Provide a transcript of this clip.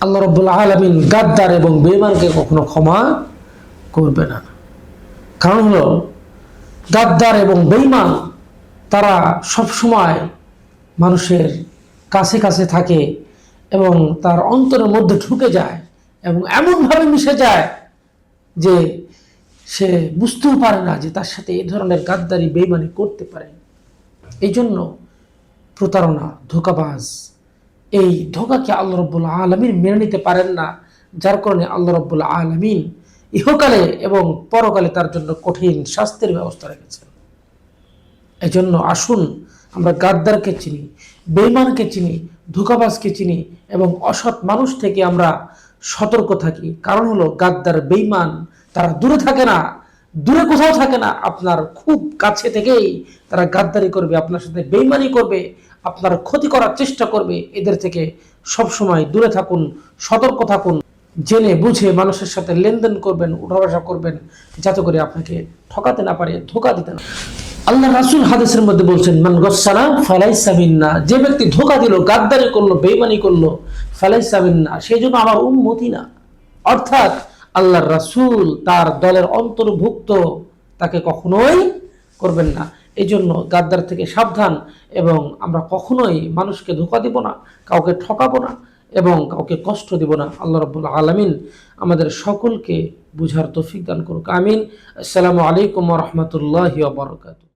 আল্লাহ রাব্বুল আলামিন গাদ্দার এবং বেঈমানকে কখনো ক্ষমা করবে না। কারণ হলো গাদ্দার এবং বেঈমান তারা সব সময় মানুষের কাছে কাছে থাকে এবং তার অন্তরের মধ্যে ঢুকে যায় এবং এমনভাবে মিশে যায় যে সে বুঝতেও পারে না যে তার সাথে এই ধরনের গাদ্দারি বেঈমানি করতে পারে। এই জন্য প্রতারণা, ধোঁকাবাজ, এই ধোঁকাকে আল্লাহ রাব্বুল আলামিন মেনে নিতে পারেন না, যার কারণে আল্লাহ রাব্বুল আলামিন ইহকালে এবং পরকালে তার জন্য কঠিন শাস্তির ব্যবস্থা রেখেছেন। এই জন্য আসুন আমরা গাদ্দারকে চিনি, বেঈমানকে চিনি, ধোঁকাবাজকে চিনি এবং অসৎ মানুষ থেকে আমরা সতর্ক থাকি। কারণ হলো গাদ্দার, বেঈমান তারা দূরে থাকে না, দূরে কোথাও থাকে না, আপনার খুব কাছে থেকেই তারা গাদ্দারি করবে, আপনার সাথে বেঈমানি করবে, আপনার ক্ষতি করার চেষ্টা করবে। এদের থেকে সব সময় দূরে থাকুন, সতর্ক থাকুন, জেনে বুঝে মানুষের সাথে লেনদেন করবেন, উঠাবসা করবেন, যাতে করে আপনাকে ঠকাতে না পারে, ধোঁকা দিতে না। আল্লাহ রাসূল হাদিসের মধ্যে বলছেন, মান গসালা ফালাইসা মিন্না, যে ব্যক্তি ধোঁকা দিল, গাদ্দারি করলো, বেঈমানি করলো, ফালাইসা মিন্না, সেই জন্য আমার উম্মতি না। অর্থাৎ আল্লাহর রাসূল তার দলের অন্তর্ভুক্ত তাকে কখনোই করবেন না। এই জন্য গাদ্দার থেকে সাবধান এবং আমরা কখনোই মানুষকে ধোঁকা দিব না, কাউকে ঠকাবো না এবং কাউকে কষ্ট দিব না। আল্লাহ রাব্বুল আলামিন আমাদের সকলকে বুঝার তৌফিক দান করুক, আমিন। আসসালামু আলাইকুম ওয়া রাহমাতুল্লাহি ওয়া বারাকাতুহু।